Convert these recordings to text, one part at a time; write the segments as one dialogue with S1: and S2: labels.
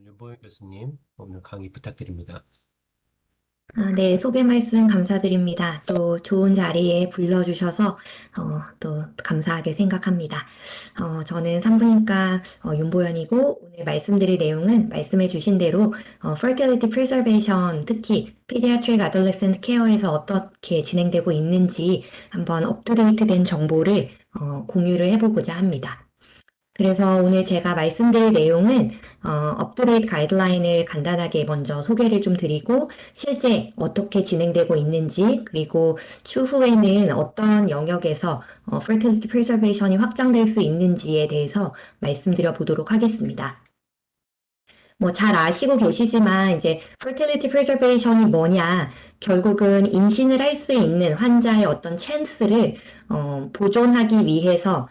S1: 윤보혜 교수님, 오늘 강의 부탁드립니다.
S2: 네, 소개 말씀 감사드립니다. 또 좋은 자리에 불러주셔서 또 감사하게 생각합니다. 저는 산부인과 윤보연이고 오늘 말씀드릴 내용은 말씀해 주신 대로 fertility preservation, 특히 pediatric adolescent care에서 어떻게 진행되고 있는지 한번 업투데이트된 정보를 공유를 해보고자 합니다. 그래서 오늘 제가 말씀드릴 내용은 업그레이드 가이드라인을 간단하게 먼저 소개를 좀 드리고 실제 어떻게 진행되고 있는지 그리고 추후에는 어떤 영역에서 fertility preservation이 확장될 수 있는지에 대해서 말씀드려 보도록 하겠습니다. 뭐 잘 아시고 계시지만 이제 fertility preservation이 뭐냐, 결국은 임신을 할 수 있는 환자의 어떤 찬스를 보존하기 위해서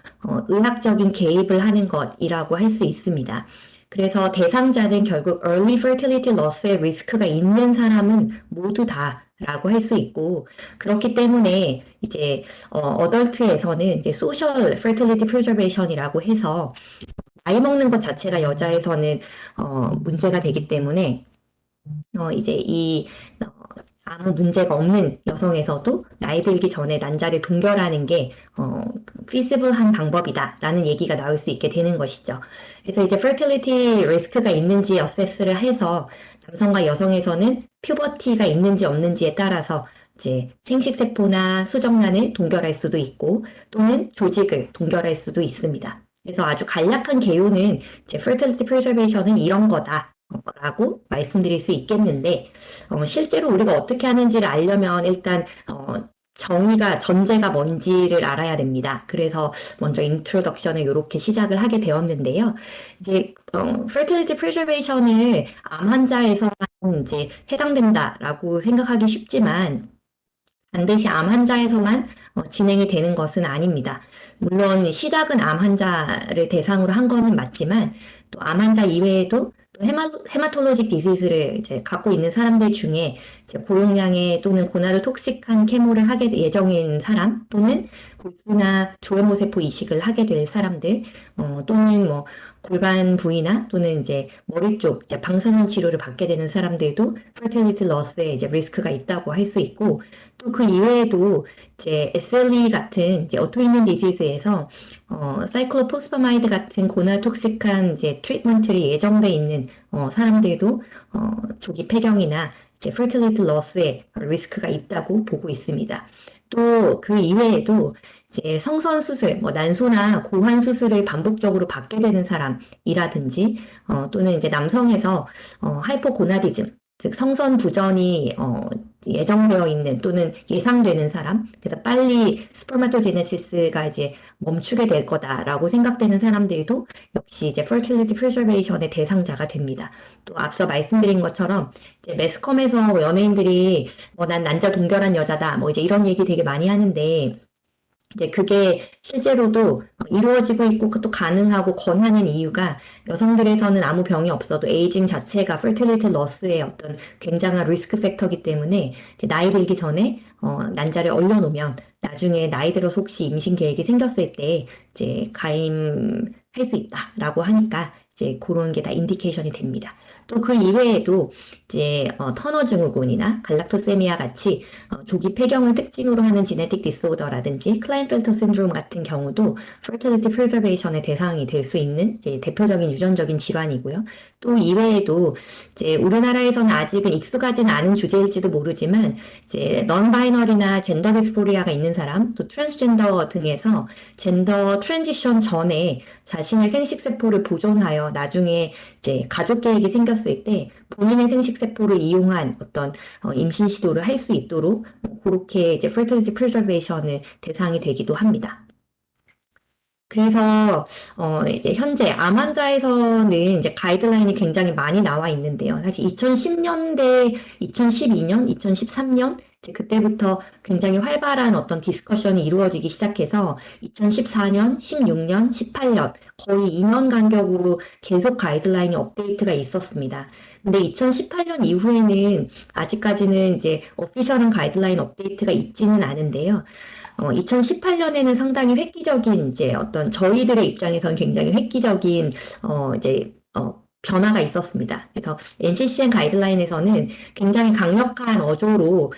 S2: 의학적인 개입을 하는 것이라고 할 수 있습니다. 그래서 대상자는 결국 early fertility loss의 리스크가 있는 사람은 모두 다라고 할 수 있고, 그렇기 때문에 이제 어덜트에서는 이제 social fertility preservation이라고 해서 나이 먹는 것 자체가 여자에서는 문제가 되기 때문에 이제 아무 문제가 없는 여성에서도 나이 들기 전에 난자를 동결하는 게 feasible한 방법이다라는 얘기가 나올 수 있게 되는 것이죠. 그래서 이제 fertility 리스크가 있는지 어세스를 해서 남성과 여성에서는 퓨버티가 있는지 없는지에 따라서 이제 생식세포나 수정란을 동결할 수도 있고 또는 조직을 동결할 수도 있습니다. 그래서 아주 간략한 개요는 이제 fertility preservation은 이런 거다. 라고 말씀드릴 수 있겠는데, 실제로 우리가 어떻게 하는지를 알려면 일단, 정의가, 전제가 뭔지를 알아야 됩니다. 그래서 먼저 인트로덕션을 이렇게 시작을 하게 되었는데요. 이제, fertility preservation을 암 환자에서만 이제 해당된다라고 생각하기 쉽지만, 반드시 암 환자에서만 진행이 되는 것은 아닙니다. 물론 시작은 암 환자를 대상으로 한 거는 맞지만 또 암 환자 이외에도 또 헤마톨로직 디지즈를 이제 갖고 있는 사람들 중에 이제 고용량의 또는 고나도 톡식한 케모를 하게 예정인 사람 또는 골수나 조혈모세포 이식을 하게 될 사람들 또는 뭐 골반 부위나 또는 이제 머리 쪽 이제 방사선 치료를 받게 되는 사람들도 fertility loss에 이제 리스크가 있다고 할 수 있고 또 그 이외에도 이제 SLE 같은 이제 어토이뮨 디지즈에서 사이클로포스파마이드 같은 고나톡식한 이제 트리트먼트를 예정돼 있는 사람들도 조기 폐경이나 이제 fertility loss에 리스크가 있다고 보고 있습니다. 또 그 이외에도 이제 성선 수술, 뭐 난소나 고환 수술을 반복적으로 받게 되는 사람이라든지 또는 이제 남성에서 하이포고나디즘 즉 성선 부전이 예정되어 있는 또는 예상되는 사람, 그래서 빨리 스퍼마토제네시스가 이제 멈추게 될 거다라고 생각되는 사람들도 역시 이제 fertility preservation의 대상자가 됩니다. 또 앞서 말씀드린 것처럼 이제 매스컴에서 연예인들이 뭐 난 난자 동결한 여자다 뭐 이제 이런 얘기 되게 많이 하는데 이제 그게 실제로도 이루어지고 있고 또 가능하고 권하는 이유가 여성들에서는 아무 병이 없어도 에이징 자체가 fertility loss의 어떤 굉장한 리스크 팩터이기 때문에 이제 나이 들기 전에 난자를 얼려놓으면 나중에 나이 들어서 혹시 임신 계획이 생겼을 때 이제 가임할 수 있다라고 하니까 이제 그런 게 다 인디케이션이 됩니다. 또 그 이외에도 이제 터너 증후군이나 갈락토세미아 같이 조기 폐경을 특징으로 하는 지네틱 디스오더라든지 클라인펠터 신드롬 같은 경우도 fertility preservation의 대상이 될 수 있는 이제 대표적인 유전적인 질환이고요. 또 이외에도 이제 우리나라에서는 아직은 익숙하지는 않은 주제일지도 모르지만 이제 non 바이너리나 젠더 디스포리아가 있는 사람, 또 트랜스젠더 등에서 젠더 트랜지션 전에 자신의 생식세포를 보존하여 나중에 이제 가족 계획이 생겼을 때 본인의 생식세포를 이용한 어떤 임신 시도를 할 수 있도록 그렇게 이제 fertility preservation의 대상이 되기도 합니다. 그래서 이제 현재 암 환자에서는 이제 가이드라인이 굉장히 많이 나와 있는데요. 사실 2010년대, 2012년, 2013년 이제 그때부터 굉장히 활발한 어떤 디스커션이 이루어지기 시작해서 2014년, 16년, 18년 거의 2년 간격으로 계속 가이드라인이 업데이트가 있었습니다. 근데 2018년 이후에는 아직까지는 이제 오피셜한 가이드라인 업데이트가 있지는 않은데요. 2018년에는 상당히 획기적인 이제 어떤 저희들의 입장에선 굉장히 획기적인 이제 변화가 있었습니다. 그래서 NCCN 가이드라인에서는 굉장히 강력한 어조로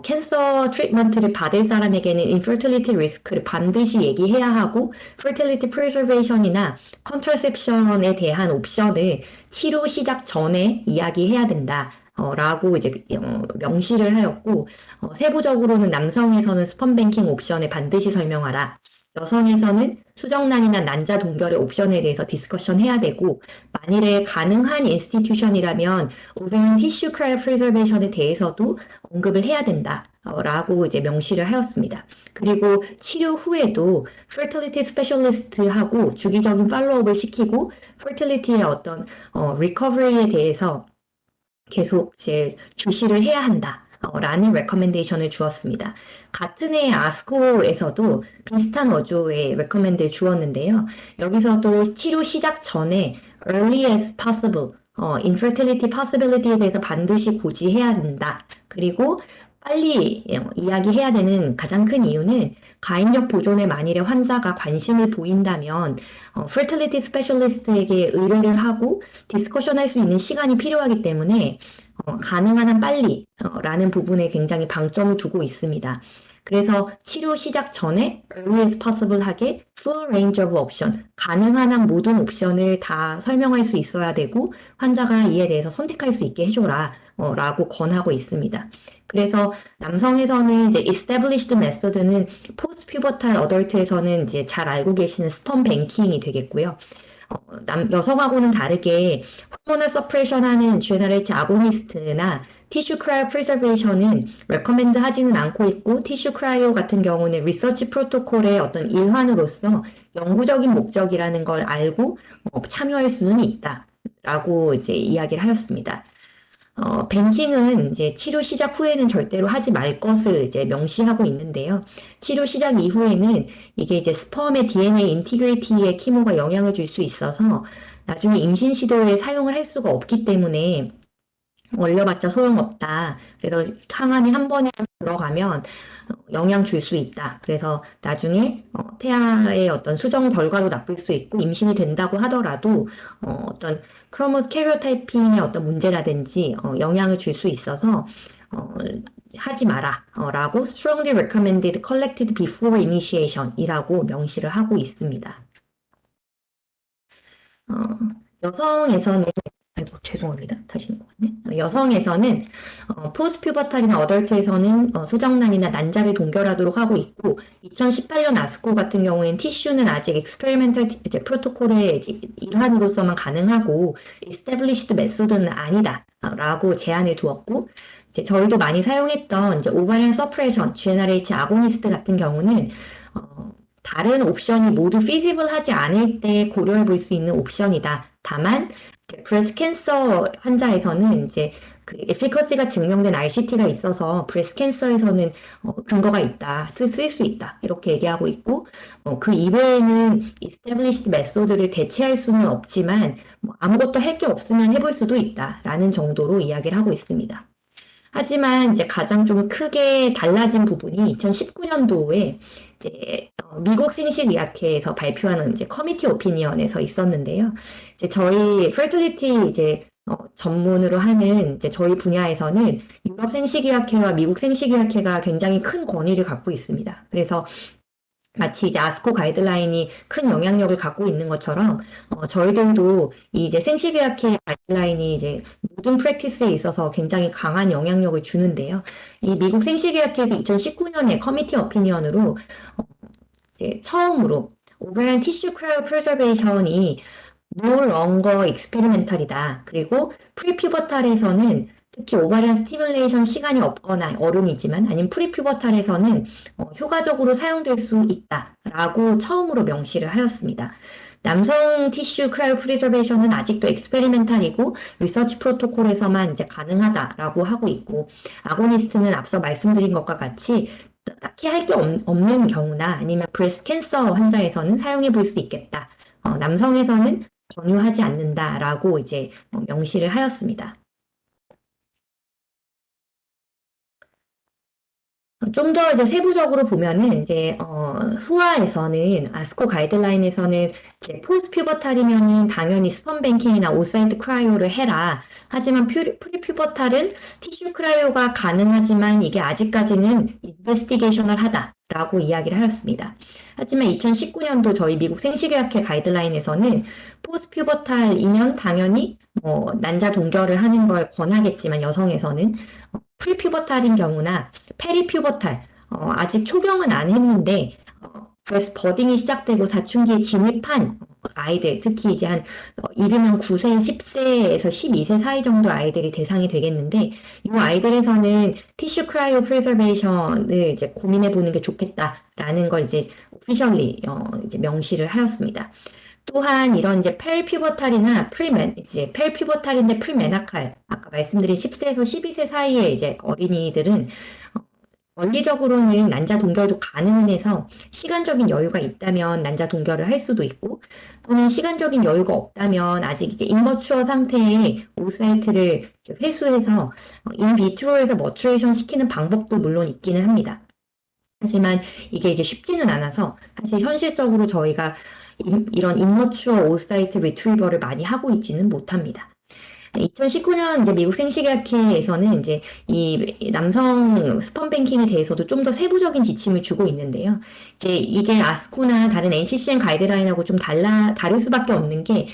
S2: 캔서 트리트먼트를 받을 사람에게는 infertility 리스크를 반드시 얘기해야 하고 fertility preservation이나 contraception에 대한 옵션을 치료 시작 전에 이야기해야 된다. 라고 이제 명시를 하였고 세부적으로는 남성에서는 스펀 뱅킹 옵션을 반드시 설명하라. 여성에서는 수정란이나 난자 동결의 옵션에 대해서 디스커션 해야 되고 만일에 가능한 인스티튜션이라면 오베인 티슈 크라이오 프리저베이션에 대해서도 언급을 해야 된다. 라고 이제 명시를 하였습니다. 그리고 치료 후에도 fertility 스페셜리스트하고 주기적인 팔로우업을 시키고 fertility의 어떤 리커버리에 대해서 계속 이제 주시를 해야 한다. 라는 레커멘데이션을 주었습니다. 같은 해 아스코에서도 비슷한 어조의 레커멘드를 주었는데요. 여기서도 치료 시작 전에 early as possible, infertility possibility에 대해서 반드시 고지해야 된다. 그리고 빨리 이야기해야 되는 가장 큰 이유는 가임력 보존에 만일에 환자가 관심을 보인다면 fertility 스페셜리스트에게 의뢰를 하고 디스커션 할 수 있는 시간이 필요하기 때문에 가능한 한 빨리 라는 부분에 굉장히 방점을 두고 있습니다. 그래서 치료 시작 전에 early as possible 하게 full range of option, 가능한 한 모든 옵션을 다 설명할 수 있어야 되고 환자가 이에 대해서 선택할 수 있게 해줘라 라고 권하고 있습니다. 그래서 남성에서는 이제 established method는 post pubertal adult에서는 이제 잘 알고 계시는 스펌 뱅킹이 되겠고요. 여성하고는 다르게 호르몬을 서프레션하는 GnRH 아고니스트나 티슈 크라이오 프리저베이션은 레커멘드 하지는 않고 있고 티슈 크라이오 같은 경우는 리서치 프로토콜의 어떤 일환으로서 연구적인 목적이라는 걸 알고 참여할 수는 있다라고 이제 이야기를 하였습니다. 뱅킹은 이제 치료 시작 후에는 절대로 하지 말 것을 이제 명시하고 있는데요. 치료 시작 이후에는 이게 이제 스펌의 DNA 인티그리티에 키모가 영향을 줄 수 있어서 나중에 임신 시도에 사용을 할 수가 없기 때문에 올려봤자 소용없다. 그래서 항암이 한 번에 들어가면 영향 줄 수 있다. 그래서 나중에 태아의 어떤 수정 결과도 나쁠 수 있고 임신이 된다고 하더라도 어떤 크로모스 캐리오타이핑의 어떤 문제라든지 영향을 줄 수 있어서 하지 마라 라고 strongly recommended collected before initiation 이라고 명시를 하고 있습니다. 여성에서는 아이고 죄송합니다. 다시 넘어갔네. 여성에서는 포스퓨버탈이나 어덜트에서는 수정란이나 난자를 동결하도록 하고 있고 2018년 아스코 같은 경우에는 티슈는 아직 익스페리멘털 이제 프로토콜의 일환으로서만 가능하고 established method는 아니다 라고 제안을 두었고 이제 저희도 많이 사용했던 이제 오바리안 서프레션 GnRH 아고니스트 같은 경우는 다른 옵션이 모두 feasible하지 않을 때 고려해 볼 수 있는 옵션이다. 다만 브레스트 캔서 환자에서는 이제 그 에피커시가 증명된 RCT가 있어서 브레스트 캔서에서는 근거가 있다, 쓸 수 있다 이렇게 얘기하고 있고 그 이외에는 established method를 대체할 수는 없지만 아무것도 할 게 없으면 해볼 수도 있다라는 정도로 이야기를 하고 있습니다. 하지만 이제 가장 좀 크게 달라진 부분이 2019년도에 이제 미국 생식의학회에서 발표하는 이제 커미티 오피니언에서 있었는데요. 이제 저희 fertility 이제 전문으로 하는 이제 저희 분야에서는 유럽 생식의학회와 미국 생식의학회가 굉장히 큰 권위를 갖고 있습니다. 그래서 마치 이제 아스코 가이드라인이 큰 영향력을 갖고 있는 것처럼 저희들도 이 이제 생식의학회 가이드라인이 이제 모든 프랙티스에 있어서 굉장히 강한 영향력을 주는데요. 이 미국 생식의학회에서 2019년에 커미티 오피니언으로 이제 처음으로 오버리안 티슈 크라이오 프리저베이션이 no longer experimental이다. 그리고 프리퓨버탈에서는 특히 오바리안 스티뮬레이션 시간이 없거나 어른이지만 아니면 프리퓨버탈에서는 효과적으로 사용될 수 있다라고 처음으로 명시를 하였습니다. 남성 티슈 크라이오 프리저베이션은 아직도 엑스페리멘탈이고 리서치 프로토콜에서만 이제 가능하다라고 하고 있고 아고니스트는 앞서 말씀드린 것과 같이 딱히 할 게 없는 경우나 아니면 브레스트 캔서 환자에서는 사용해 볼 수 있겠다. 남성에서는 권유하지 않는다라고 이제 명시를 하였습니다. 좀 더 이제 세부적으로 보면은 이제 소아에서는 아스코 가이드라인에서는 이제 포스트 퓨버탈이면은 당연히 스펀 뱅킹이나 오사이트 크라이오를 해라. 하지만 프리퓨버탈은 티슈 크라이오가 가능하지만 이게 아직까지는 인베스티게이션을 하다라고 이야기를 하였습니다. 하지만 2019년도 저희 미국 생식의학회 가이드라인에서는 포스트 퓨버탈이면 당연히 난자 동결을 하는 걸 권하겠지만 여성에서는 프리퓨버탈인 경우나 페리퓨버탈, 아직 초경은 안 했는데, 브레스트 버딩이 시작되고 사춘기에 진입한 아이들, 특히 이제 이르면 9세, 10세에서 12세 사이 정도 아이들이 대상이 되겠는데, 이 아이들에서는 티슈 크라이오 프리저베이션을 이제 고민해 보는 게 좋겠다라는 걸 이제 오피셜리 이제 명시를 하였습니다. 또한 이런 이제 펠피버탈이나 이제 펠피버탈인데 프리메나칼, 아까 말씀드린 10세에서 12세 사이의 이제 어린이들은 원리적으로는 난자 동결도 가능해서 시간적인 여유가 있다면 난자 동결을 할 수도 있고 또는 시간적인 여유가 없다면 아직 이제 인머추어 상태의 오사이트를 회수해서 인비트로에서 머추레이션 시키는 방법도 물론 있기는 합니다. 하지만 이게 이제 쉽지는 않아서 사실 현실적으로 저희가 이런 인머추어 오사이트 리트리버를 많이 하고 있지는 못합니다. 2019년 이제 미국 생식의학회에서는 이제 이 남성 스펀 뱅킹에 대해서도 좀 더 세부적인 지침을 주고 있는데요. 이제 이게 아스코나 다른 NCCN 가이드라인하고 좀 다를 수밖에 없는 게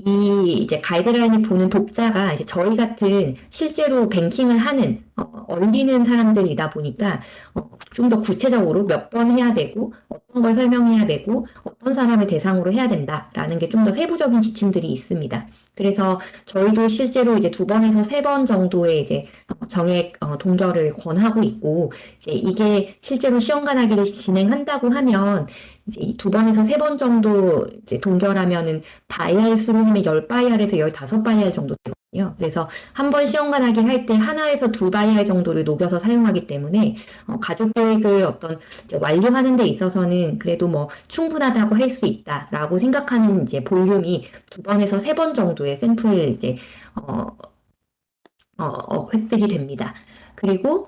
S2: 이 이제 가이드라인을 보는 독자가 이제 저희 같은 실제로 뱅킹을 하는 얼리는 사람들이다 보니까 좀 더 구체적으로 몇 번 해야 되고 어떤 걸 설명해야 되고 어떤 사람을 대상으로 해야 된다라는 게 좀 더 세부적인 지침들이 있습니다. 그래서 저희도 실제로 이제 2번에서 3번 정도의 이제 정액 동결을 권하고 있고 이제 이게 실제로 시험관하기를 진행한다고 하면 이제 2번에서 3번 정도 이제 동결하면은 바이알 수로 하면 10바이알에서 15바이알 정도 되거든요. 그래서 한 번 시험관하기 할 때 하나에서 2바이알 정도를 녹여서 사용하기 때문에 가족 계획을 어떤 이제 완료하는 데 있어서는 그래도 뭐 충분하다고 할 수 있다라고 생각하는 이제 볼륨이 2번에서 3번 정도의 샘플 이제 획득이 됩니다. 그리고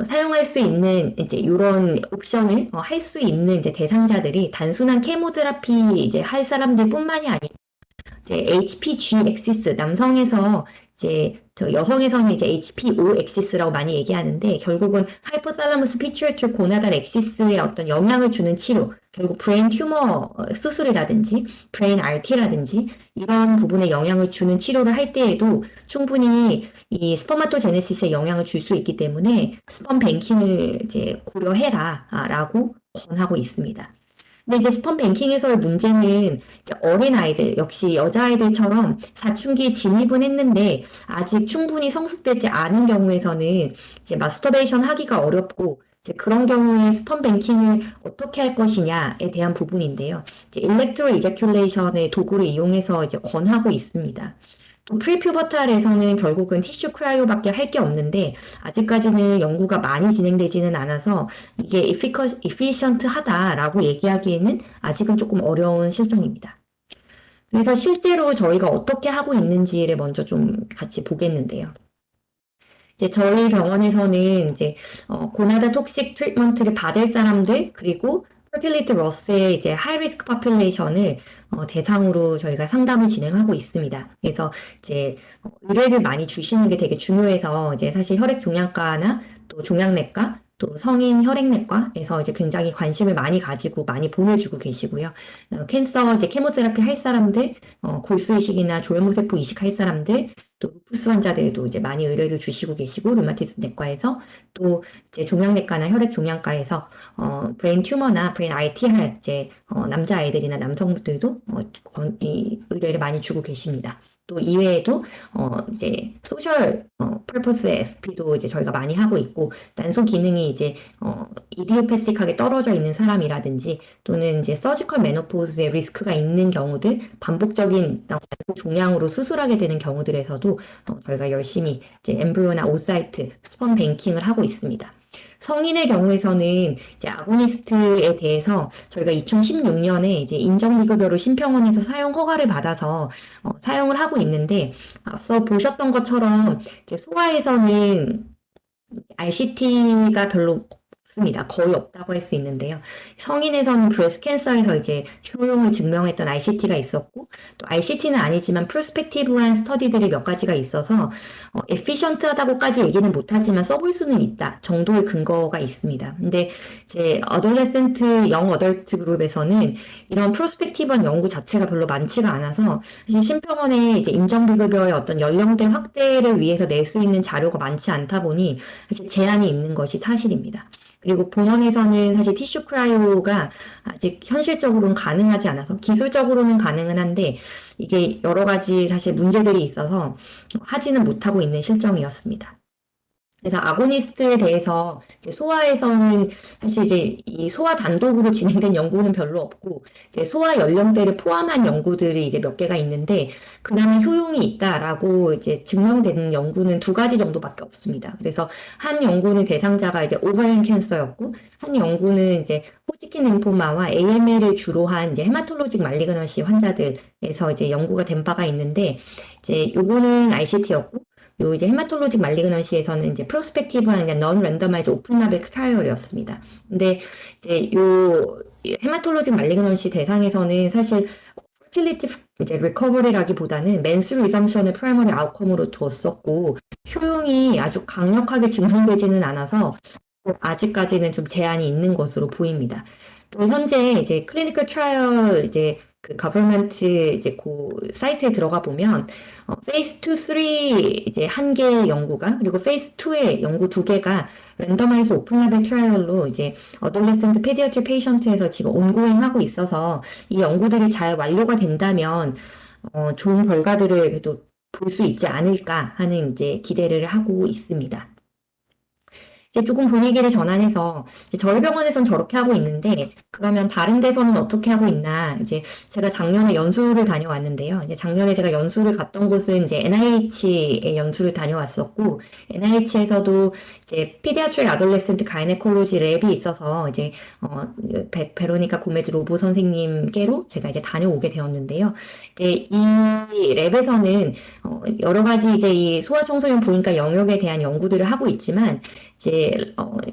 S2: 사용할 수 있는 이제 이런 옵션을 할 수 있는 이제 대상자들이 단순한 케모테라피 이제 할 사람들뿐만이 아니고 이제 HPG 엑시스 남성에서 이제 여성에서는 이제 HPO 엑시스라고 많이 얘기하는데 결국은 하이포탈라무스 피튜이터리 고나달 엑시스에 어떤 영향을 주는 치료, 결국 브레인 튜머 수술이라든지 브레인 RT라든지 이런 부분에 영향을 주는 치료를 할 때에도 충분히 이 스퍼마토제네시스에 영향을 줄 수 있기 때문에 스펌 뱅킹을 이제 고려해라라고 권하고 있습니다. 근데 이제 스펀 뱅킹에서의 문제는 이제 어린 아이들, 역시 여자아이들처럼 사춘기에 진입은 했는데 아직 충분히 성숙되지 않은 경우에서는 이제 마스터베이션 하기가 어렵고 이제 그런 경우에 스펀 뱅킹을 어떻게 할 것이냐에 대한 부분인데요. 이제 일렉트로 이자큘레이션의 도구를 이용해서 이제 권하고 있습니다. 또 프리퓨버탈에서는 결국은 티슈 크라이오밖에 할 게 없는데 아직까지는 연구가 많이 진행되지는 않아서 이게 efficient하다라고 얘기하기에는 아직은 조금 어려운 실정입니다. 그래서 실제로 저희가 어떻게 하고 있는지를 먼저 좀 같이 보겠는데요. 이제 저희 병원에서는 이제 고나다 톡식 트리트먼트를 받을 사람들 그리고 퍼틸리티 러스의 이제 하이리스크 파퓰레이션을 대상으로 저희가 상담을 진행하고 있습니다. 그래서 이제 의뢰를 많이 주시는 게 되게 중요해서 이제 사실 혈액종양과나 또 종양내과 또 성인 혈액내과에서 이제 굉장히 관심을 많이 가지고 많이 보내주고 계시고요. 캔서 이제 케모세라피 할 사람들, 골수 이식이나 조혈모세포 이식 할 사람들, 또 루푸스 환자들도 이제 많이 의뢰를 주시고 계시고 류마티스 내과에서 또 이제 종양내과나 혈액종양과에서 브레인 튜머나 브레인 RT 할 이제 남자아이들이나 남성분들도 이 의뢰를 많이 주고 계십니다. 또 이외에도 이제 소셜 퍼포스의 FP도 이제 저희가 많이 하고 있고 난소 기능이 이제 이디오패스틱하게 떨어져 있는 사람이라든지 또는 이제 서지컬 메노포즈의 리스크가 있는 경우들 반복적인 종양으로 수술하게 되는 경우들에서도 저희가 열심히 이제 엠브리오나 오사이트 스펀 뱅킹을 하고 있습니다. 성인의 경우에서는 이제 아고니스트에 대해서 저희가 2016년에 이제 인정비급여로 심평원에서 사용 허가를 받아서 사용을 하고 있는데 앞서 보셨던 것처럼 이제 소아에서는 RCT가 별로 없습니다. 거의 없다고 할 수 있는데요. 성인에서는 브레스트 캔서에서 이제 효용을 증명했던 RCT가 있었고, 또 RCT는 아니지만 프로스펙티브한 스터디들이 몇 가지가 있어서 에피션트하다고까지 얘기는 못하지만 써볼 수는 있다 정도의 근거가 있습니다. 근데 이제 어덜레센트 영 어덜트 그룹에서는 이런 프로스펙티브한 연구 자체가 별로 많지가 않아서 사실 심평원의 이제 인정비급여의 어떤 연령대 확대를 위해서 낼 수 있는 자료가 많지 않다 보니 사실 제한이 있는 것이 사실입니다. 그리고 본원에서는 사실 티슈 크라이오가 아직 현실적으로는 가능하지 않아서 기술적으로는 가능은 한데 이게 여러 가지 사실 문제들이 있어서 하지는 못하고 있는 실정이었습니다. 그래서 아고니스트에 대해서 이제 소아에서는 사실 이제 이 소아 단독으로 진행된 연구는 별로 없고 이제 소아 연령대를 포함한 연구들이 이제 몇 개가 있는데 그나마 효용이 있다라고 이제 증명되는 연구는 두 가지 정도밖에 없습니다. 그래서 한 연구는 대상자가 이제 오버린 캔서였고 한 연구는 이제 호지킨 림포마와 AML을 주로 한 이제 헤마톨로직 말리그넌시 환자들에서 이제 연구가 된 바가 있는데 이제 요거는 RCT였고 요 이제 헤마톨로직 말리그넌시에서는 이제 프로스펙티브한 그냥 넌 랜더마이즈 오픈 라벨 트라이얼이었습니다. 근데 이제 요 헤마톨로직 말리그넌시 대상에서는 사실 fertility 이제 리커버리라기보다는 맨스 리섬션을 프라이머리 아웃컴으로 두었었고 효용이 아주 강력하게 증명되지는 않아서 아직까지는 좀 제한이 있는 것으로 보입니다. 또 현재 이제 클리니컬 트라이얼 이제 그 거버먼트 이제 그 사이트에 들어가 보면 페이스 2, 3 이제 한 개의 연구가 그리고 페이스 2의 연구 두 개가 랜더마이즈 오픈 라벨 트라이얼로 이제 어돌레센트 페디아트리 페이션트에서 지금 온고잉 하고 있어서 이 연구들이 잘 완료가 된다면 좋은 결과들을 그래도 볼 수 있지 않을까 하는 이제 기대를 하고 있습니다. 이제 조금 분위기를 전환해서 이제 저희 병원에선 저렇게 하고 있는데 그러면 다른 데서는 어떻게 하고 있나 이제 제가 작년에 연수를 다녀왔는데요. 이제 작년에 제가 연수를 갔던 곳은 이제 NIH에 연수를 다녀왔었고 NIH에서도 이제 피디아트릭 아돌레센트 가이네콜로지 랩이 있어서 이제 베로니카 고메즈 로보 선생님께로 제가 이제 다녀오게 되었는데요. 이제 이 랩에서는 여러 가지 이제 이 소아청소년 부인과 영역에 대한 연구들을 하고 있지만 이제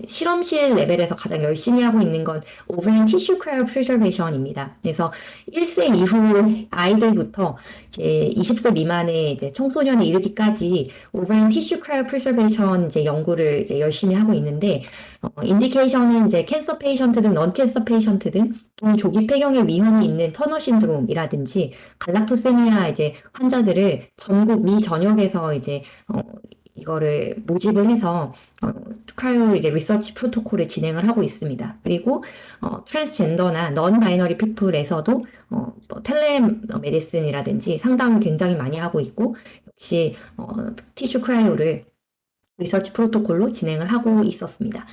S2: 실험실 레벨에서 가장 열심히 하고 있는 건 오버행 티슈 크라이오 프리저베이션입니다. 그래서 1세 이후 아이들부터 이제 20세 미만의 이제 청소년에 이르기까지 오버행 티슈 크라이오 프리저베이션 이제 연구를 이제 열심히 하고 있는데 인디케이션은 이제 캔서 페이션트든 넌 캔서 페이션트든 또 조기 폐경의 위험이 있는 터너 신드롬이라든지 갈락토세미아 이제 환자들을 전국 미 전역에서 이제 이거를 모집을 해서 크라이오 이제 리서치 프로토콜을 진행을 하고 있습니다. 그리고 트랜스젠더나 넌 바이너리 피플에서도 뭐 텔레메디슨이라든지 상담을 굉장히 많이 하고 있고 역시 티슈 크라이오를 리서치 프로토콜로 진행을 하고 있었습니다.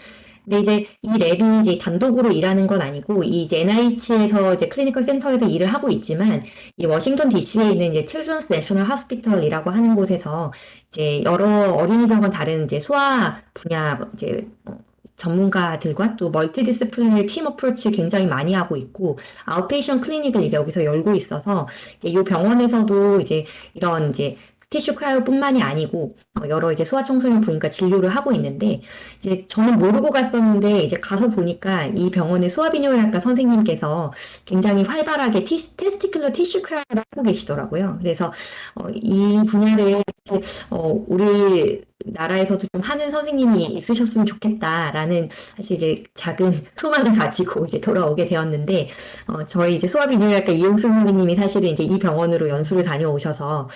S2: 근데 이제 이 랩이 이제 단독으로 일하는 건 아니고 이 이제 NIH에서 이제 클리니컬 센터에서 일을 하고 있지만 이 워싱턴 DC에 있는 이제 칠드런스 내셔널 하스피털이라고 하는 곳에서 이제 여러 어린이병원 다른 이제 소아 분야 이제 전문가들과 또 멀티디스플리너리 팀 어프로치 굉장히 많이 하고 있고 아웃페이션 클리닉을 이제 여기서 열고 있어서 이제 이 병원에서도 이제 이런 이제 티슈 크라이오뿐만이 아니고 여러 이제 소아청소년 부인과 진료를 하고 있는데 이제 저는 모르고 갔었는데 이제 가서 보니까 이 병원의 소아비뇨의학과 선생님께서 굉장히 활발하게 테스티클러 티슈 크라이오를 하고 계시더라고요. 그래서 이 분야를 우리 나라에서도 좀 하는 선생님이 있으셨으면 좋겠다라는 사실 이제 작은 소망을 가지고 이제 돌아오게 되었는데 저희 이제 소아비뇨의학과 이용승 선생님이 사실은 이제 이 병원으로 연수를 다녀오셔서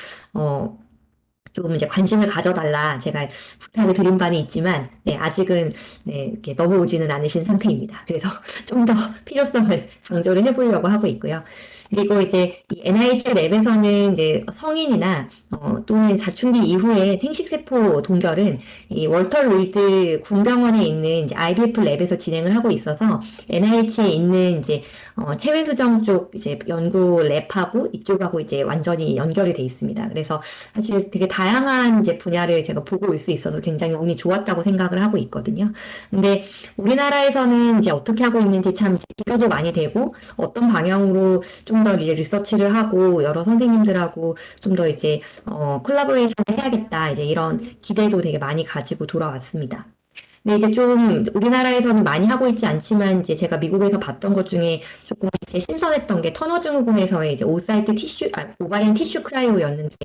S2: 조금 이제 관심을 가져달라 제가 부탁을 드린 바는 있지만 네, 아직은 네, 이렇게 넘어오지는 않으신 상태입니다. 그래서 좀 더 필요성을 강조를 해보려고 하고 있고요. 그리고 이제 이 NIH 랩에서는 이제 성인이나 또는 사춘기 이후에 생식세포 동결은 이 월터 로이드 군병원에 있는 이제 IVF 랩에서 진행을 하고 있어서 NIH에 있는 이제 체외수정 쪽 이제 연구 랩하고 이쪽하고 이제 완전히 연결이 돼 있습니다. 그래서 사실 되게 다양한 이제 분야를 제가 보고 올 수 있어서 굉장히 운이 좋았다고 생각을 하고 있거든요. 근데 우리나라에서는 이제 어떻게 하고 있는지 참 비교도 많이 되고 어떤 방향으로 좀 더 이제 리서치를 하고 여러 선생님들하고 좀 더 이제 콜라보레이션을 해야겠다 이제 이런 기대도 되게 많이 가지고 돌아왔습니다. 근데 이제 좀 우리나라에서는 많이 하고 있지 않지만 이제 제가 미국에서 봤던 것 중에 조금 이제 신선했던 게 터너 증후군에서의 이제 오사이트 티슈, 오바리언 티슈 크라이오였는데요.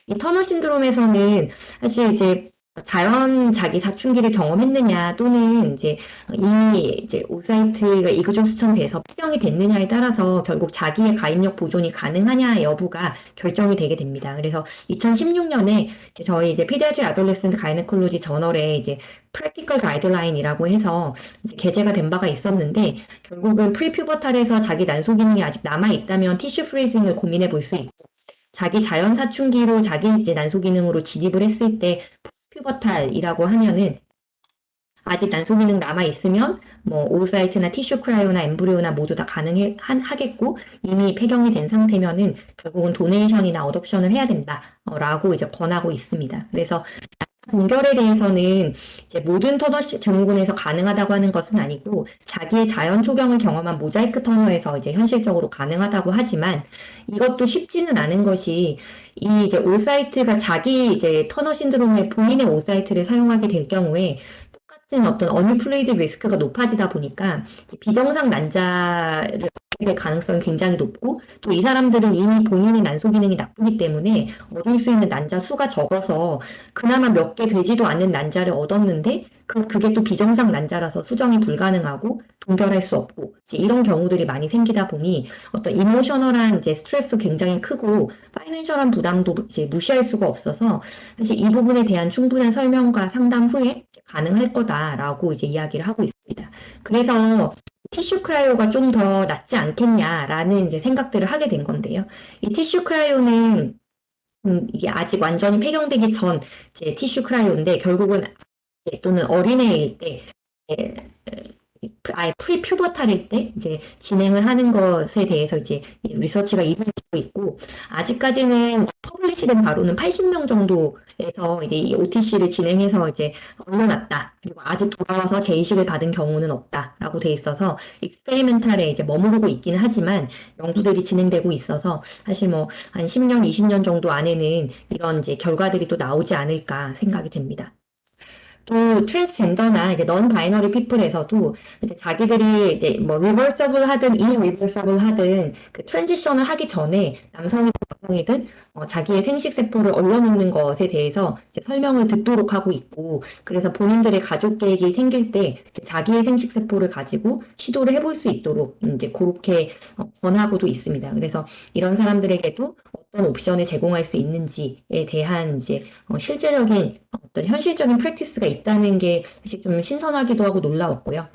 S2: 이 터너 신드롬에서는 사실 이제 자연 자기 사춘기를 경험했느냐 또는 이제 이미 이제 오사이트가 이그조스천돼서 폐경이 됐느냐에 따라서 결국 자기의 가입력 보존이 가능하냐 여부가 결정이 되게 됩니다. 그래서 2016년에 저희 이제 피디아트리 아돌레센트 가이네콜로지 저널에 이제 프랙티컬 가이드라인이라고 해서 이제 게재가 된 바가 있었는데 결국은 프리퓨버탈에서 자기 난소 기능이 아직 남아 있다면 티슈 프리징을 고민해 볼 수 있고 자기 자연 사춘기로 자기 이제 난소 기능으로 진입을 했을 때 포스퓨버탈이라고 하면은 아직 난소 기능 남아 있으면 뭐 오사이트나 티슈 크라이오나 엠브리오나 모두 다 하겠고 이미 폐경이 된 상태면은 결국은 도네이션이나 어덥션을 해야 된다라고 이제 권하고 있습니다. 그래서 동결에 대해서는 이제 모든 터너 증후군에서 가능하다고 하는 것은 아니고 자기의 자연 초경을 경험한 모자이크 터너에서 이제 현실적으로 가능하다고 하지만 이것도 쉽지는 않은 것이 이 이제 오사이트가 자기 이제 터너 신드롬에 본인의 오사이트를 사용하게 될 경우에 똑같은 어떤 어뉴플레이드 리스크가 높아지다 보니까 비정상 난자를 얻게 될 가능성이 굉장히 높고 또 이 사람들은 이미 본인의 난소 기능이 나쁘기 때문에 얻을 수 있는 난자 수가 적어서 그나마 몇 개 되지도 않는 난자를 얻었는데 그게 또 비정상 난자라서 수정이 불가능하고 동결할 수 없고 이제 이런 경우들이 많이 생기다 보니 어떤 이모셔널한 이제 스트레스 굉장히 크고 파이낸셜한 부담도 이제 무시할 수가 없어서 사실 이 부분에 대한 충분한 설명과 상담 후에 가능할 거다라고 이제 이야기를 하고 있습니다. 그래서 티슈 크라이오가 좀 더 낫지 않겠냐라는 이제 생각들을 하게 된 건데요. 이 티슈 크라이오는 이게 아직 완전히 폐경되기 전 이제 티슈 크라이오인데 결국은 또는 어린애일 때 아예 프리퓨버탈일 때 이제 진행을 하는 것에 대해서 이제 리서치가 이루어지고 있고 아직까지는 퍼블리시된 바로는 80명 정도에서 이제 이 OTC를 진행해서 이제 올려놨다. 그리고 아직 돌아와서 재이식을 받은 경우는 없다라고 돼 있어서 익스페리멘탈에 이제 머무르고 있기는 하지만 연구들이 진행되고 있어서 사실 뭐 한 10년, 20년 정도 안에는 이런 이제 결과들이 또 나오지 않을까 생각이 됩니다. 또 트랜스젠더나 이제 넌 바이너리 피플에서도 이제 자기들이 이제 뭐 리버서블 하든 이리버서블 하든 그 트랜지션을 하기 전에 남성이든 여성이든 자기의 생식 세포를 얼려놓는 것에 대해서 이제 설명을 듣도록 하고 있고 그래서 본인들의 가족 계획이 생길 때 이제 자기의 생식 세포를 가지고 시도를 해볼 수 있도록 이제 그렇게 권하고도 있습니다. 그래서 이런 사람들에게도 어떤 옵션을 제공할 수 있는지에 대한 이제 실제적인 어떤 현실적인 프랙티스가 있다는 게 사실 좀 신선하기도 하고 놀라웠고요.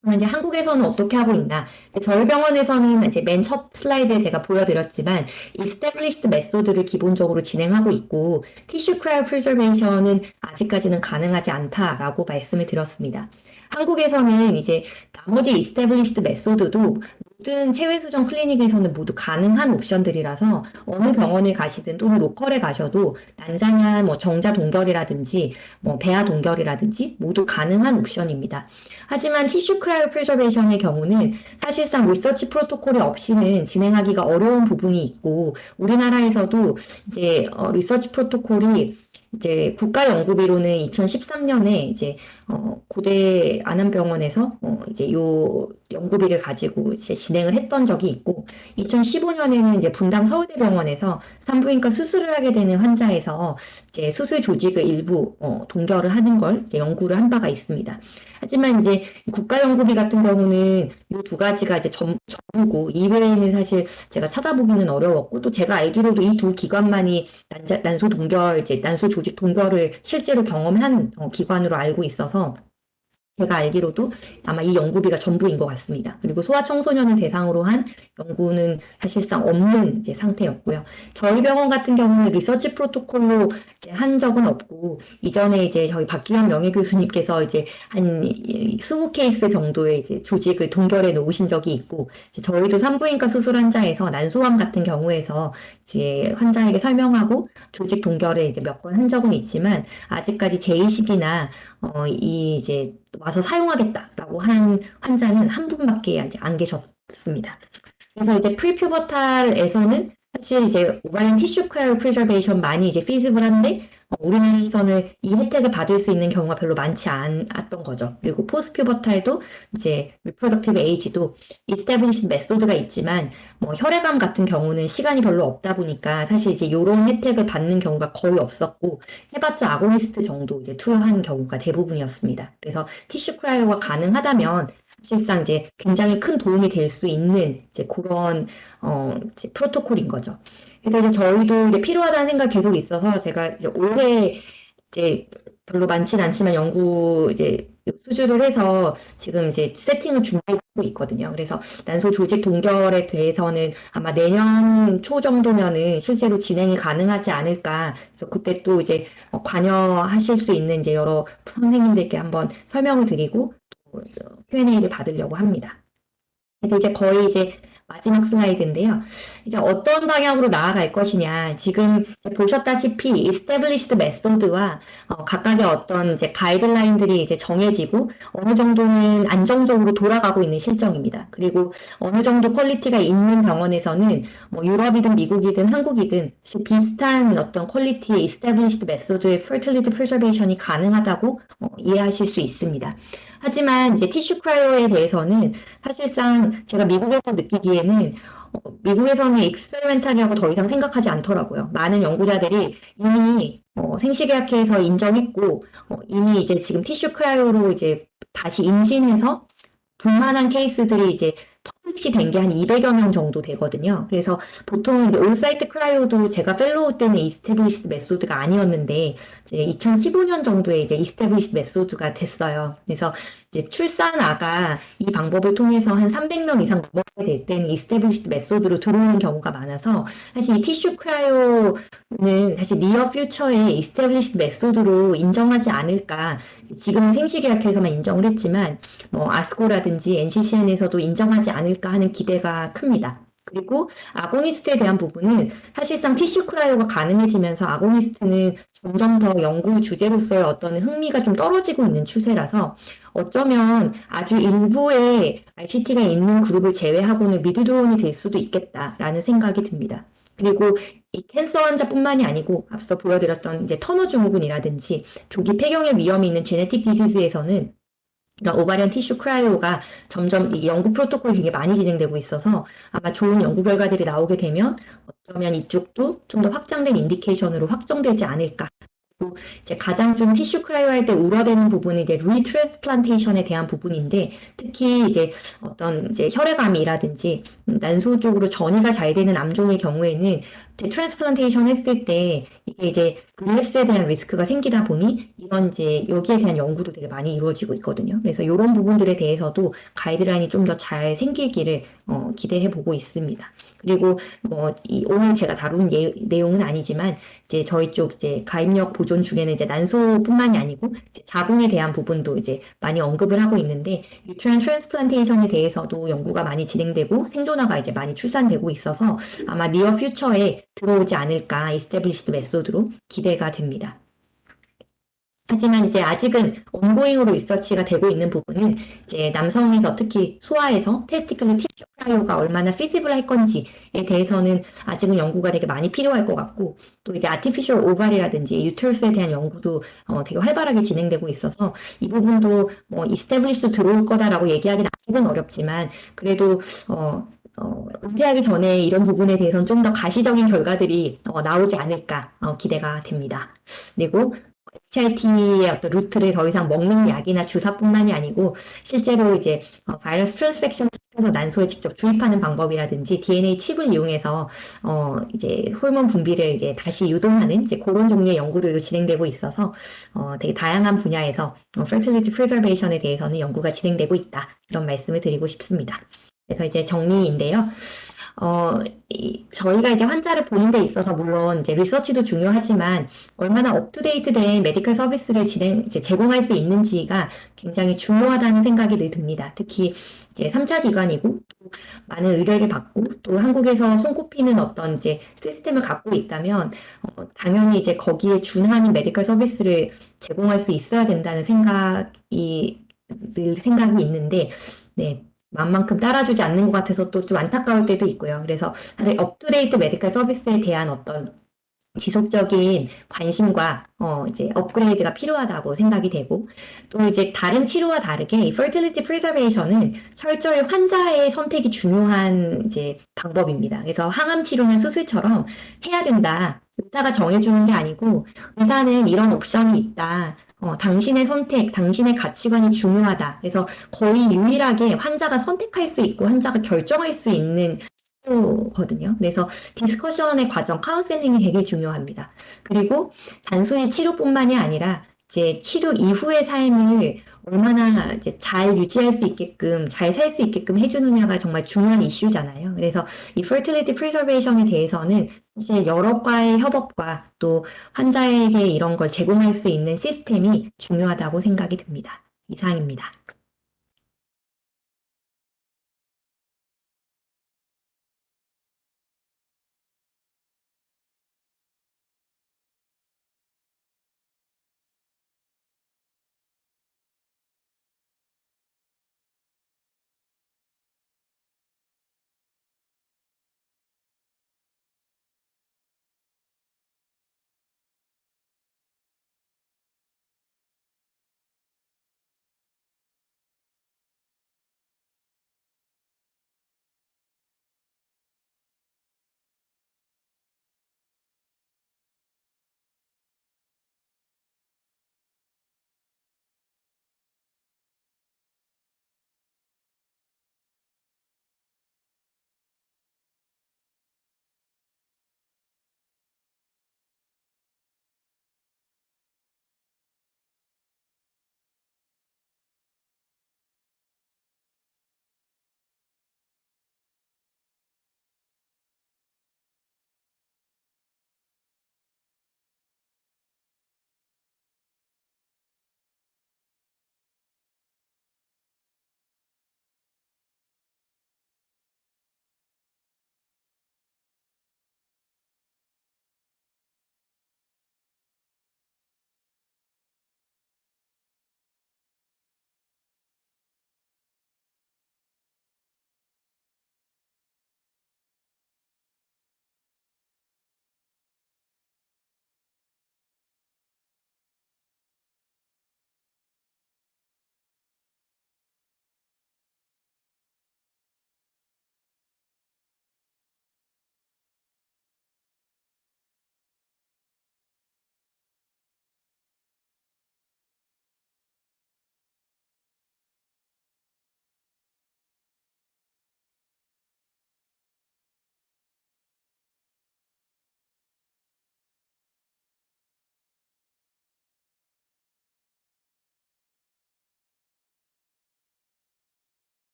S2: 그럼 이제 한국에서는 어떻게 하고 있나? 저희 병원에서는 이제 맨 첫 슬라이드에 제가 보여드렸지만 established 메소드를 기본적으로 진행하고 있고 티슈 크라이오 프리저베이션은 아직까지는 가능하지 않다라고 말씀을 드렸습니다. 한국에서는 이제 나머지 established 메소드도 모든 체외수정 클리닉에서는 모두 가능한 옵션들이라서 어느 병원에 가시든 또는 로컬에 가셔도 난자냐 뭐 정자 동결이라든지 뭐 배아 동결이라든지 모두 가능한 옵션입니다. 하지만 티슈 크라이오 프리저베이션의 경우는 사실상 리서치 프로토콜이 없이는 진행하기가 어려운 부분이 있고 우리나라에서도 이제 리서치 프로토콜이 이제 국가연구비로는 2013년에 이제 고대 안암병원에서 이제 요 연구비를 가지고 이제 진행을 했던 적이 있고 2015년에는 이제 분당 서울대병원에서 산부인과 수술을 하게 되는 환자에서 이제 수술 조직을 일부 동결을 하는 걸 이제 연구를 한 바가 있습니다. 하지만 이제 국가연구비 같은 경우는 이 두 가지가 이제 전부고 이외에는 사실 제가 찾아보기는 어려웠고 또 제가 알기로도 이 두 기관만이 난소 동결 이제 난소 조직 동결을 실제로 경험한 기관으로 알고 있어서 제가 알기로도 아마 이 연구비가 전부인 것 같습니다. 그리고 소아청소년을 대상으로 한 연구는 사실상 없는 이제 상태였고요. 저희 병원 같은 경우는 리서치 프로토콜로 이제 한 적은 없고 이전에 이제 저희 박기현 명예교수님께서 이제 한 20케이스 정도의 이제 조직을 동결해 놓으신 적이 있고 이제 저희도 산부인과 수술 환자에서 난소암 같은 경우에서 이제 환자에게 설명하고 조직 동결을 이제 몇 번 한 적은 있지만 아직까지 제이식이나 이 이제 와서 사용하겠다라고 한 환자는 한 분밖에 아직 안 계셨습니다. 그래서 이제 프리퓨버탈에서는 사실 이제 오바린 티슈 크라이오 프리저베이션 많이 이제 피지블한데 우리나라에서는 이 혜택을 받을 수 있는 경우가 별로 많지 않았던 거죠. 그리고 포스퓨버탈도 이제 리프로덕티브 에이지도 이스태블리시드 메소드가 있지만 뭐 혈액암 같은 경우는 시간이 별로 없다 보니까 사실 이제 이런 혜택을 받는 경우가 거의 없었고 해봤자 아고니스트 정도 이제 투여한 경우가 대부분이었습니다. 그래서 티슈 크라이오가 가능하다면 사실상 이제 굉장히 큰 도움이 될 수 있는 이제 그런 이제 프로토콜인 거죠. 그래서 이제 저희도 이제 필요하다는 생각이 계속 있어서 제가 이제 올해 이제 별로 많진 않지만 연구 이제 수주를 해서 지금 이제 세팅을 준비하고 있거든요. 그래서 난소 조직 동결에 대해서는 아마 내년 초 정도면은 실제로 진행이 가능하지 않을까. 그래서 그때 또 이제 관여하실 수 있는 이제 여러 선생님들께 한번 설명을 드리고 또 Q&A를 받으려고 합니다. 그래서 이제 거의 이제 마지막 슬라이드인데요. 이제 어떤 방향으로 나아갈 것이냐. 지금 보셨다시피 established method와 각각의 어떤 이제 가이드라인들이 이제 정해지고 어느 정도는 안정적으로 돌아가고 있는 실정입니다. 그리고 어느 정도 퀄리티가 있는 병원에서는 뭐 유럽이든 미국이든 한국이든 비슷한 어떤 퀄리티의 established method의 fertility preservation이 가능하다고 이해하실 수 있습니다. 하지만 이제 티슈 크라이오에 대해서는 사실상 제가 미국에서 느끼기에는 미국에서는 익스페리멘탈이라고 더 이상 생각하지 않더라고요. 많은 연구자들이 이미 생식의학회에서 인정했고 이미 이제 지금 티슈 크라이오로 이제 다시 임신해서 불만한 케이스들이 이제 퍼블리시 된 게 한 200여 명 정도 되거든요. 그래서 보통 이제 올사이트 크라이오도 제가 펠로우 때는 이스태블리시드 메소드가 아니었는데 이제 2015년 정도에 이제 이스태블리시드 메소드가 됐어요. 그래서 이제 출산아가 이 방법을 통해서 한 300명 이상 넘어가게 될 때는 이스태블리시드 메소드로 들어오는 경우가 많아서 사실 이 티슈 크라이오는 사실 니어 퓨처에 이스태블리시드 메소드로 인정하지 않을까. 지금은 생식의학회에서만 인정을 했지만 뭐 아스코라든지 NCCN에서도 인정하지 않을까 하는 기대가 큽니다. 그리고 아고니스트에 대한 부분은 사실상 티슈 크라이오가 가능해지면서 아고니스트는 점점 더 연구 주제로서의 어떤 흥미가 좀 떨어지고 있는 추세라서 어쩌면 아주 일부의 RCT가 있는 그룹을 제외하고는 미드드론이 될 수도 있겠다라는 생각이 듭니다. 그리고 이 캔서 환자뿐만이 아니고 앞서 보여드렸던 이제 터너 증후군이라든지 조기 폐경의 위험이 있는 제네틱 디지즈에서는 오바리언 티슈 크라이오가 점점 이 연구 프로토콜이 되게 많이 진행되고 있어서 아마 좋은 연구 결과들이 나오게 되면 어쩌면 이쪽도 좀 더 확장된 인디케이션으로 확정되지 않을까. 그리고 이제 가장 좀 티슈 크라이오 할 때 우려되는 부분이 이제 리트랜스플란테이션에 대한 부분인데 특히 이제 어떤 이제 혈액암이라든지 난소 쪽으로 전이가 잘 되는 암종의 경우에는 트랜스플란테이션 했을 때 이게 이제 relapse에 대한 리스크가 생기다 보니 이런 이제 여기에 대한 연구도 되게 많이 이루어지고 있거든요. 그래서 이런 부분들에 대해서도 가이드라인이 좀 더 잘 생기기를 기대해 보고 있습니다. 그리고 뭐 오늘 제가 다룬 내용은 아니지만 이제 저희 쪽 이제 가입력 보존 중에는 이제 난소뿐만이 아니고 이제 자궁에 대한 부분도 이제 많이 언급을 하고 있는데 유트라인 트랜스플란테이션에 대해서도 연구가 많이 진행되고 생존아가 이제 많이 출산되고 있어서 아마 니어 퓨처에 들어오지 않을까 이스태블리시드 메소드로 기대가 됩니다. 하지만 이제 아직은 온고잉으로 리서치가 되고 있는 부분은 이제 남성에서 특히 소아에서 테스티클러 티슈 크라이오가 얼마나 피지블 할 건지에 대해서는 아직은 연구가 되게 많이 필요할 것 같고 또 이제 아티피셜 오발이라든지 유테러스에 대한 연구도 되게 활발하게 진행되고 있어서 이 부분도 뭐 이스태블리시도 들어올 거다라고 얘기하기는 아직은 어렵지만 그래도 은퇴하기 전에 이런 부분에 대해서는 좀 더 가시적인 결과들이 나오지 않을까 기대가 됩니다. 그리고 HRT의 어떤 루트를 더 이상 먹는 약이나 주사뿐만이 아니고 실제로 이제 바이러스 트랜스펙션을 시켜서 난소에 직접 주입하는 방법이라든지 DNA 칩을 이용해서 이제 호르몬 분비를 이제 다시 유도하는 이제 그런 종류의 연구도 진행되고 있어서 되게 다양한 분야에서 fertility preservation에 대해서는 연구가 진행되고 있다. 이런 말씀을 드리고 싶습니다. 그래서 이제 정리인데요. 저희가 이제 환자를 보는 데 있어서 물론 이제 리서치도 중요하지만 얼마나 업투데이트된 메디컬 서비스를 이제 제공할 수 있는지가 굉장히 중요하다는 생각이 늘 듭니다. 특히 이제 3차 기관이고 또 많은 의뢰를 받고 또 한국에서 손꼽히는 어떤 이제 시스템을 갖고 있다면 당연히 이제 거기에 준하는 메디컬 서비스를 제공할 수 있어야 된다는 생각이 늘 생각이 있는데 네. 맘만큼 따라주지 않는 것 같아서 또 좀 안타까울 때도 있고요. 그래서 업투데이트 메디컬 서비스에 대한 어떤 지속적인 관심과 이제 업그레이드가 필요하다고 생각이 되고 또 이제 다른 치료와 다르게 이 fertility preservation은 철저히 환자의 선택이 중요한 이제 방법입니다. 그래서 항암 치료나 수술처럼 해야 된다. 의사가 정해주는 게 아니고 의사는 이런 옵션이 있다. 당신의 선택, 당신의 가치관이 중요하다. 그래서 거의 유일하게 환자가 선택할 수 있고 환자가 결정할 수 있는 치료거든요. 그래서 디스커션의 과정, 카운셀링이 되게 중요합니다. 그리고 단순히 치료뿐만이 아니라 이제 치료 이후의 삶을 얼마나 이제 잘 유지할 수 있게끔, 잘 살 수 있게끔 해주느냐가 정말 중요한 이슈잖아요. 그래서 이 fertility preservation에 대해서는 사실 여러 과의 협업과 또 환자에게 이런 걸 제공할 수 있는 시스템이 중요하다고 생각이 듭니다. 이상입니다.